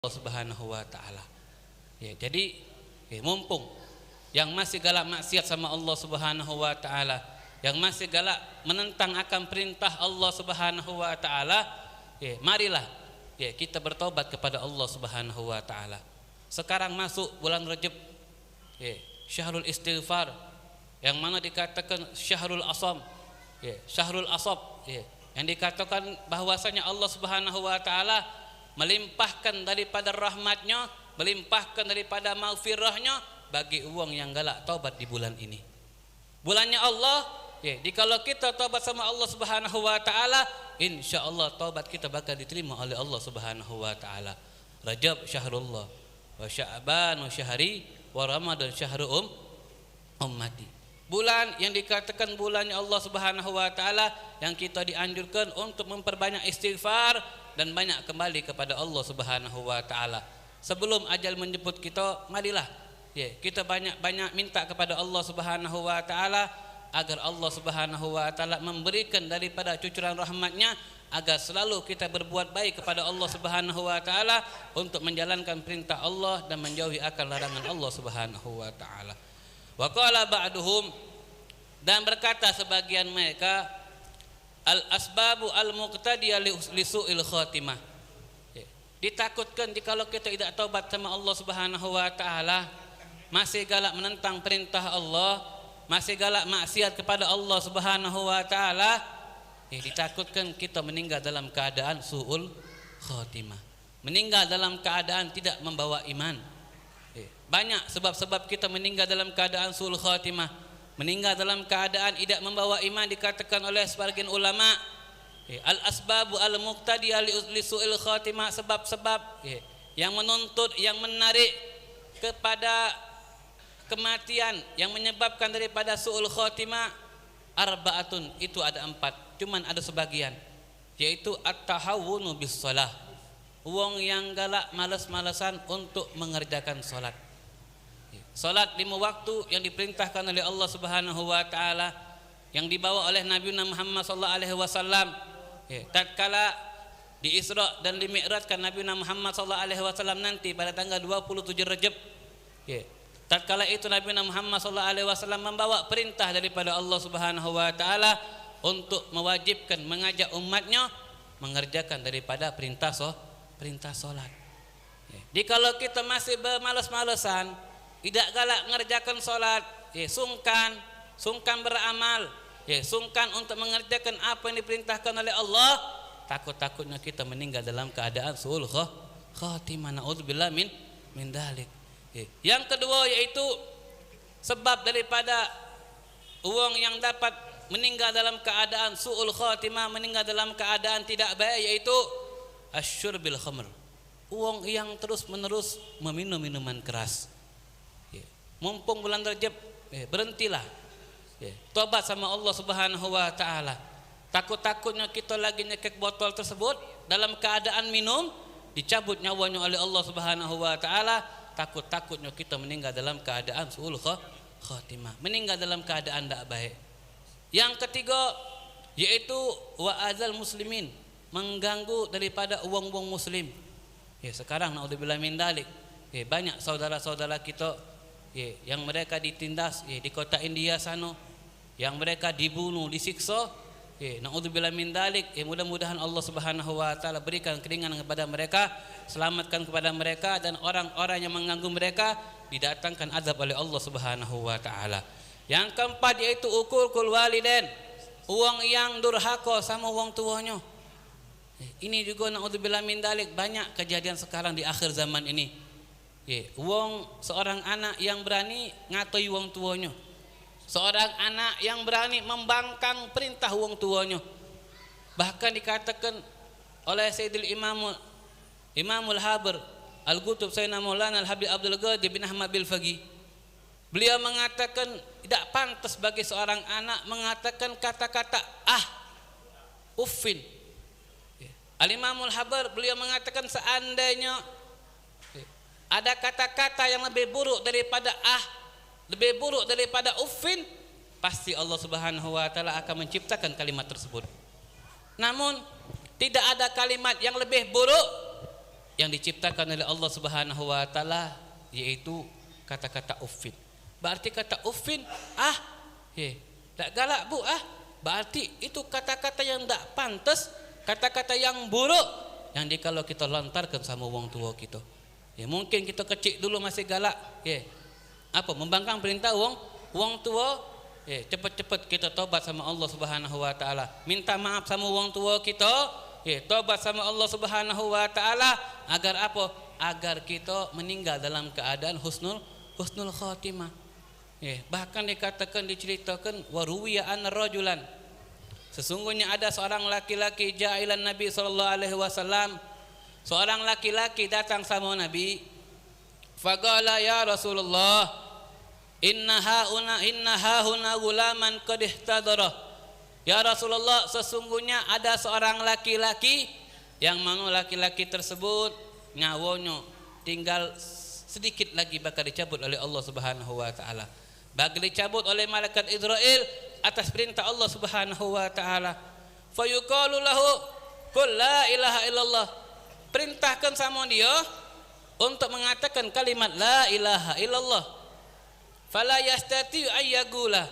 Allah Subhanahu wa taala. Ya, jadi mumpung yang masih galak maksiat sama Allah Subhanahu wa taala, yang masih galak menentang akan perintah Allah Subhanahu wa taala, marilah kita bertobat kepada Allah Subhanahu wa taala. Sekarang masuk bulan Rajab, syahrul istighfar, yang mana dikatakan syahrul asam, syahrul asab, yang dikatakan bahwasanya Allah Subhanahu wa taala melimpahkan daripada rahmatnya, melimpahkan daripada maghfirahnya bagi uang yang galak taubat di bulan ini. Bulannya Allah, jikalau kita taubat sama Allah Subhanahu wa taala, insyaallah taubat kita bakal diterima oleh Allah Subhanahu wa taala. Rajab syahrullah, wa Sya'ban wa syahri, wa Ramadan syahru ummati. Bulan yang dikatakan bulannya Allah Subhanahu wa taala, yang kita dianjurkan untuk memperbanyak istighfar dan banyak kembali kepada Allah Subhanahu wa taala. Sebelum ajal menjemput kita, marilah kita banyak-banyak minta kepada Allah Subhanahu wa taala agar Allah Subhanahu wa taala memberikan daripada cucuran rahmatnya, agar selalu kita berbuat baik kepada Allah Subhanahu wa taala untuk menjalankan perintah Allah dan menjauhi akan larangan Allah Subhanahu wa taala. Wa qala ba'duhum, dan berkata sebagian mereka, al asbabu al muqtadiyah li su'il khatimah. Ditakutkan jikalau kita tidak taubat sama Allah Subhanahu wa taala, masih galak menentang perintah Allah, masih galak maksiat kepada Allah Subhanahu wa taala, ditakutkan kita meninggal dalam keadaan su'ul khatimah, meninggal dalam keadaan tidak membawa iman. Banyak sebab-sebab kita meninggal dalam keadaan su'ul khatimah, meninggal dalam keadaan tidak membawa iman. Dikatakan oleh sebagian ulama, al asbabu al muqtadiyah li su'il khatimah, sebab-sebab yang menuntut, yang menarik kepada kematian, yang menyebabkan daripada su'ul khatimah, arba'atun, itu ada 4, cuman ada sebagian, yaitu at-tahawunu bis shalah, wong yang galak malas-malasan untuk mengerjakan salat. Salat 5 waktu yang diperintahkan oleh Allah Subhanahu wa taala, yang dibawa oleh Nabi Muhammad sallallahu alaihi wasallam tatkala di Isra dan di Mi'rajkan Nabi Muhammad sallallahu alaihi wasallam nanti pada tanggal 27 Rajab. Tatkala itu Nabi Muhammad sallallahu alaihi wasallam membawa perintah daripada Allah Subhanahu wa taala untuk mewajibkan, mengajak umatnya mengerjakan daripada perintah salat. Jikalau kita masih bermalas-malasan, tidak galak mengerjakan salat, sungkan beramal, sungkan untuk mengerjakan apa yang diperintahkan oleh Allah, takut-takutnya kita meninggal dalam keadaan su'ul khatimah. Na'udzubillah min dzalik. Yang kedua yaitu sebab daripada uang yang dapat meninggal dalam keadaan su'ul khatimah, meninggal dalam keadaan tidak baik, yaitu asyurbil khamr, uang yang terus-menerus meminum minuman keras. Mumpung bulan Rajab, berhentilah, tobat sama Allah Subhanahu wa taala. Takut-takutnya kita lagi nyekek botol tersebut dalam keadaan minum, dicabut nyawanya oleh Allah Subhanahu wa taala. Takut-takutnya kita meninggal dalam keadaan su'ul khatimah, meninggal dalam keadaan tidak baik. Yang ketiga yaitu wa'azal muslimin, mengganggu daripada uang-uang muslim. Sekarang naudzubillah min dzalik, banyak saudara-saudara kita yang mereka ditindas di kota India sana, yang mereka dibunuh, disiksa. Naudzubillah min dzalik. Mudah-mudahan Allah Subhanahu wa taala berikan keringanan kepada mereka, selamatkan kepada mereka, dan orang-orang yang mengganggu mereka didatangkan azab oleh Allah Subhanahu wa taala. Yang keempat yaitu uququl walidain, uang yang durhaka sama uang tuanya. Ini juga naudzubillah min dzalik, banyak kejadian sekarang di akhir zaman ini. Uang seorang anak yang berani ngatoi uang tuanya, seorang anak yang berani membangkang perintah uang tuanya. Bahkan dikatakan oleh Sayyidil Imamul Habir Al-Qutub Sayyidina Maulana Al-Habib Abdul Qadir bin Ahmad Bil-Faqih, beliau mengatakan tidak pantas bagi seorang anak mengatakan kata-kata uffin. Al-Imamul Habir beliau mengatakan seandainya ada kata-kata yang lebih buruk daripada lebih buruk daripada uffin, pasti Allah Subhanahu wa taala akan menciptakan kalimat tersebut. Namun tidak ada kalimat yang lebih buruk yang diciptakan oleh Allah Subhanahu wa taala, yaitu kata-kata uffin. Berarti kata uffin, tak galak bu, berarti itu kata-kata yang tak pantas, kata-kata yang buruk yang kalau kita lontarkan sama wong tua kita. Mungkin kita kecil dulu masih galak, membangkang perintah wong tua, cepat-cepat kita tobat sama Allah Subhanahu wa taala, minta maaf sama wong tua kita, tobat sama Allah Subhanahu wa taala, agar agar kita meninggal dalam keadaan husnul khatimah. Bahkan dikatakan, diceritakan, waruwiya an rajulan, sesungguhnya ada seorang laki-laki jailan Nabi sallallahu alaihi wasallam, seorang laki-laki datang sama Nabi, faqala ya Rasulullah, inna hauna gulaman qad ihtadara. Ya Rasulullah, sesungguhnya ada seorang laki-laki yang mana laki-laki tersebut nyawanya tinggal sedikit lagi bakal dicabut oleh Allah Subhanahu wa taala. Bakal dicabut oleh malaikat Israel atas perintah Allah Subhanahu wa taala. Fayuqalu lahu qul la ilaha illallah. Perintahkan sama dia untuk mengatakan kalimat la ilaha illallah. Fala yastati ayyagula.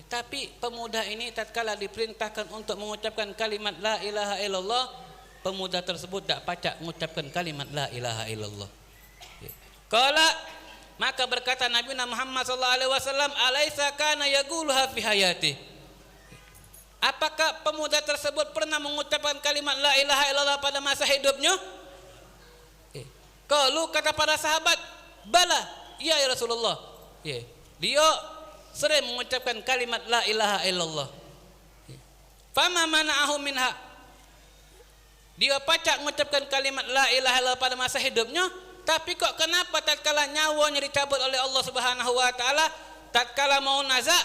Tapi pemuda ini tatkala diperintahkan untuk mengucapkan kalimat la ilaha illallah, pemuda tersebut tak pacak mengucapkan kalimat la ilaha illallah. Qala, maka berkata Nabi Muhammad sallallahu alaihi wasallam, alaisa kana yaquluha fi hayati. Apakah pemuda tersebut pernah mengucapkan kalimat la ilaha illallah pada masa hidupnya? Kalau kata para sahabat, bala, ya Rasulullah. Dia sering mengucapkan kalimat la ilaha illallah. Fama mana'ahu minha. Dia pacak mengucapkan kalimat la ilaha illallah pada masa hidupnya, tapi kok kenapa tatkala nyawanya dicabut oleh Allah Subhanahu wa taala, tatkala mau nazak,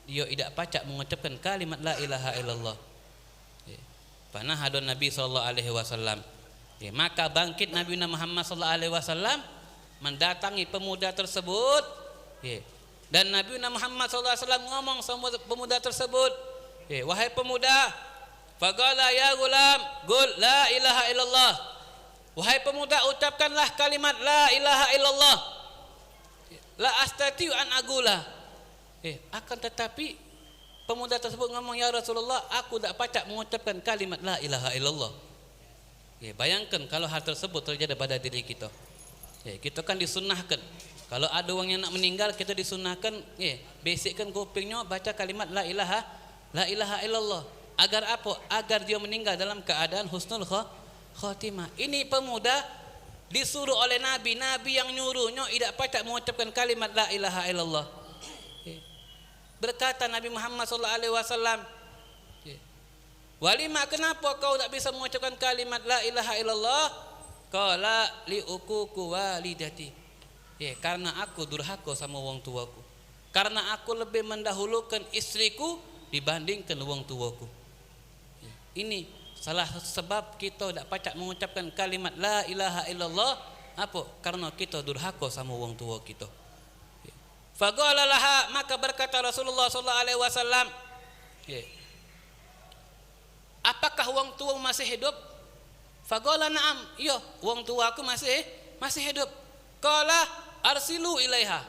dia tidak pacak mengucapkan kalimat la ilaha illallah. Panah hadon Nabi sallallahu alaihi wasallam. Maka bangkit Nabi Muhammad sallallahu alaihi wasallam mendatangi pemuda tersebut. Dan Nabi Muhammad SAW ngomong sama pemuda tersebut, wahai pemuda, faqala ya gulam, qul la ilaha illallah. Wahai pemuda, ucapkanlah kalimat la ilaha illallah. La astati an agula. Akan tetapi pemuda tersebut ngomong, ya Rasulullah, aku tak pacak mengucapkan kalimat la ilaha illallah. Bayangkan kalau hal tersebut terjadi pada diri kita. Kita kan disunnahkan, kalau ada orang yang nak meninggal, kita disunahkan, besikkan kupingnya baca kalimat la ilaha illallah. Agar apa? Agar dia meninggal dalam keadaan husnul khatimah. Ini pemuda disuruh oleh Nabi yang nyuruhnya tidak pacak mengucapkan kalimat la ilaha illallah. Berkata Nabi Muhammad sallallahu alaihi wasallam, walima, kenapa kau tak bisa mengucapkan kalimat la ilaha illallah? Qala li ukuku walidati. Karena aku durhaka sama wong tuaku, karena aku lebih mendahulukan istriku dibandingkan wong tuaku. Ini salah satu sebab kita tidak pacak mengucapkan kalimat la ilaha illallah. Karena kita durhaka sama wong tua kita. Faqala laha, maka berkata Rasulullah sallallahu alaihi wasallam, apakah wong tua masih hidup? Faqala na'am, iya, wong tuaku masih hidup. Qala arsilu ilaiha.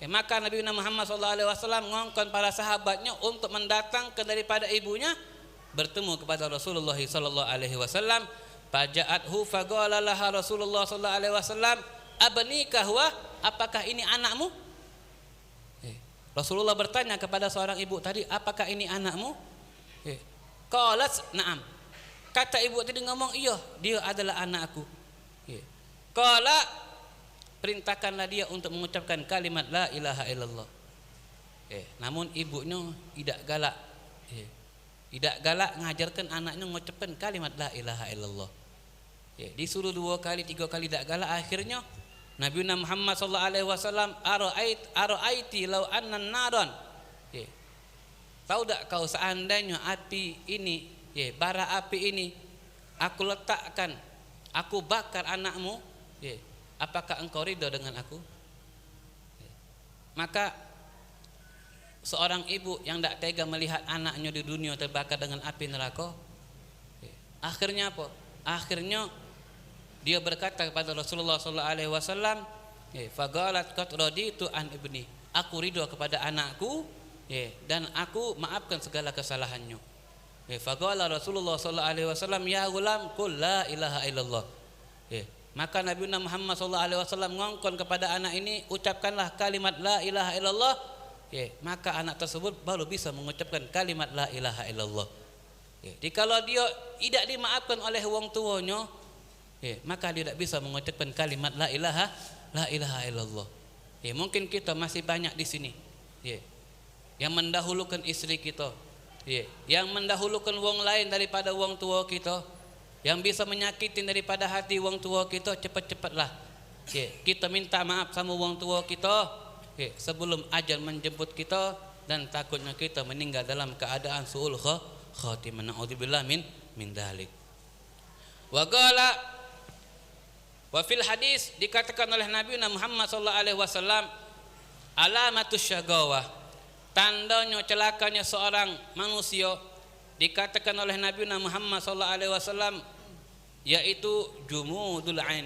Maka Nabi Muhammad SAW ngongkon para sahabatnya untuk mendatangkan daripada ibunya, bertemu kepada Rasulullah SAW. Faja'athu faqala laha Rasulullah SAW, abnika huwa, apakah ini anakmu? Rasulullah bertanya kepada seorang ibu tadi, apakah ini anakmu? Qalat na'am. Kata ibu tadi ngomong, iya, dia adalah anakku. Qala, perintahkanlah dia untuk mengucapkan kalimat la ilaha illallah. Namun ibunya tidak galak. Tidak galak mengajarkan anaknya mengucapkan kalimat la ilaha illallah. Disuruh 2 kali 3 kali tidak galak. Akhirnya Nabi Muhammad sallallahu alaihi wasallam, ara'aiti law anna naran. Tahu tak kau seandainya api ini, bara api ini aku letakkan, aku bakar anakmu, apakah engkau ridha dengan aku? Maka seorang ibu yang tidak tega melihat anaknya di dunia terbakar dengan api neraka, akhirnya apa? Akhirnya dia berkata kepada Rasulullah sallallahu alaihi wasallam, faqalat qad raditu an ibni, aku ridho kepada anakku, dan aku maafkan segala kesalahannya. Faqala Rasulullah sallallahu alaihi wasallam, ya gulam qul la ilaha illallah. Maka Nabi Muhammad sallallahu alaihi wasallam ngongkon kepada anak ini, ucapkanlah kalimat la ilaha illallah. Maka anak tersebut baru bisa mengucapkan kalimat la ilaha illallah. Jadi kalau dia tidak dimaafkan oleh wong tuanya, maka dia tidak bisa mengucapkan kalimat la ilaha illallah. Mungkin kita masih banyak di sini yang mendahulukan istri kita, yang mendahulukan wong lain daripada wong tua kita, yang bisa menyakiti daripada hati wong tua kita. Cepat-cepatlah kita minta maaf sama wong tua kita sebelum ajal menjemput kita, dan takutnya kita meninggal dalam keadaan su'ul khatimah. Na'udzubillah min dzalik. Wa qala, wa fil hadis, dikatakan oleh Nabi Muhammad sallallahu alaihi wasallam, alamatus syagawah, tandanya celakanya seorang manusia, dikatakan oleh Nabi Muhammad sallallahu alaihi wasallam, yaitu jumudul ain,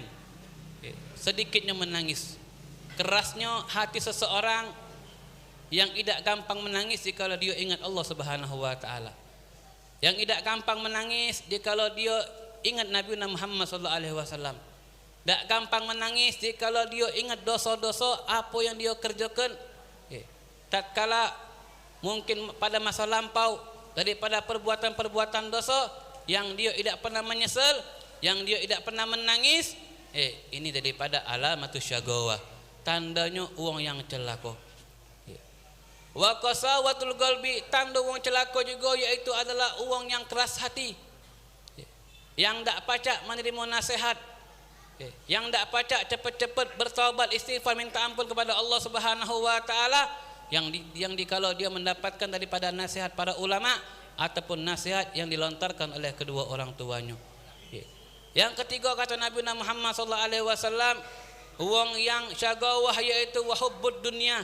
sedikitnya menangis. Kerasnya hati seseorang yang tidak gampang menangis jikalau dia ingat Allah Subhanahu wa taala. Yang tidak gampang menangis jikalau dia ingat Nabi Muhammad sallallahu alaihi wasallam. Tak gampang menangis jikalau dia ingat dosa-dosa apa yang dia kerjakan tatkala mungkin pada masa lampau daripada perbuatan-perbuatan dosa yang dia tidak pernah menyesal, yang dia tidak pernah menangis. Ini daripada alamatus syagawah, tandanya uang yang celaka. Wa qasawatul qalbi, tanda uang celaka juga yaitu adalah uang yang keras hati, yang tak pacak menerima nasihat, yang tak pacak cepat-cepat bertaubat istighfar minta ampun kepada Allah Subhanahu wa taala, yang kalau dia mendapatkan daripada nasihat para ulama ataupun nasihat yang dilontarkan oleh kedua orang tuanya. Yang ketiga kata Nabi Muhammad sallallahu alaihi wasallam, uang yang syagawah yaitu wahubbud dunia,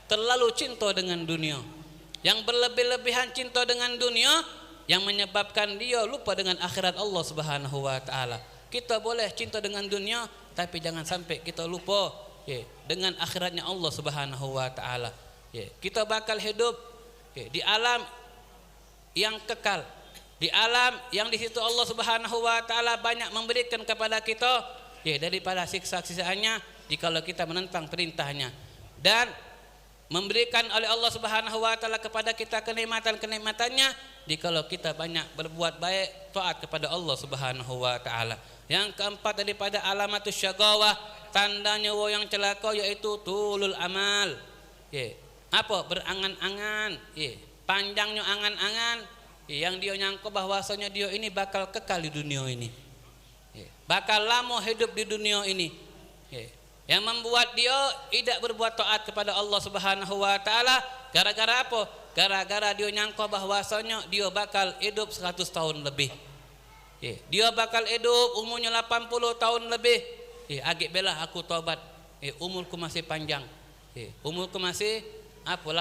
terlalu cinta dengan dunia, yang berlebih-lebihan cinta dengan dunia, yang menyebabkan dia lupa dengan akhirat Allah Subhanahu wa taala. Kita boleh cinta dengan dunia, tapi jangan sampai kita lupa dengan akhiratnya Allah Subhanahu wa taala. Kita bakal hidup di alam yang kekal, di alam yang di situ Allah Subhanahu wa taala banyak memberikan kepada kita daripada siksa-siksaannya jikalau kita menentang perintahnya, dan memberikan oleh Allah Subhanahu wa taala kepada kita kenikmatan-kenikmatannya jikalau kita banyak berbuat baik taat kepada Allah Subhanahu wa taala. Yang keempat daripada alamatus syagawah, tandanya yang celaka yaitu tulul amal. Apa? Berangan-angan, panjangnya angan-angan, yang dia nyangka bahwasanya dia ini bakal kekal di dunia ini, bakal lama hidup di dunia ini, yang membuat dia tidak berbuat taat kepada Allah Subhanahu wa taala. Gara-gara apa? Gara-gara dia nyangka bahwasanya dia bakal hidup 100 tahun lebih, dia bakal hidup umurnya 80 tahun lebih. Agak belah aku tobat, umurku masih panjang, umurku masih 80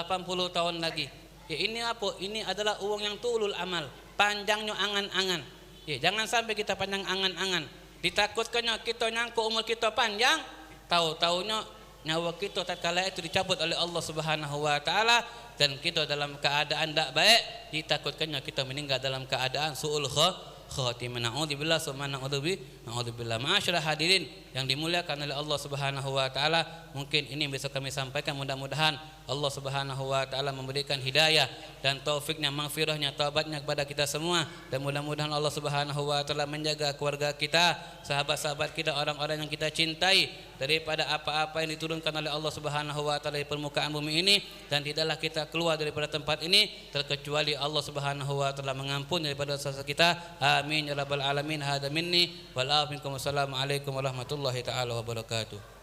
tahun lagi. Ini apa? Ini adalah uang yang tulul amal, panjangnya angan-angan. Jangan sampai kita panjang angan-angan, ditakutkannya kita nyangka umur kita panjang, tahu-taunya nyawa kita tatkala itu dicabut oleh Allah Subhanahu wa taala, dan kita dalam keadaan tak baik, ditakutkannya kita meninggal dalam keadaan su'ul khatimah. Na'udzubillah summa na'udzubillah. Ma'asyiral hadirin yang dimuliakan oleh Allah Subhanahu wa taala, mungkin ini yang bisa kami sampaikan. Mudah-mudahan Allah Subhanahu wa taala memberikan hidayah dan taufiknya, maghfirahnya, taubatnya kepada kita semua, dan mudah-mudahan Allah Subhanahu wa taala menjaga keluarga kita, sahabat-sahabat kita, orang-orang yang kita cintai daripada apa-apa yang diturunkan oleh Allah Subhanahu wa taala di permukaan bumi ini, dan tidaklah kita keluar daripada tempat ini terkecuali Allah Subhanahu wa taala mengampuni daripada dosa kita. Amin ya rabbal alamin. Hada minni wal afu minkum. Wassalamualaikum warahmatullahi taala wabarakatuh.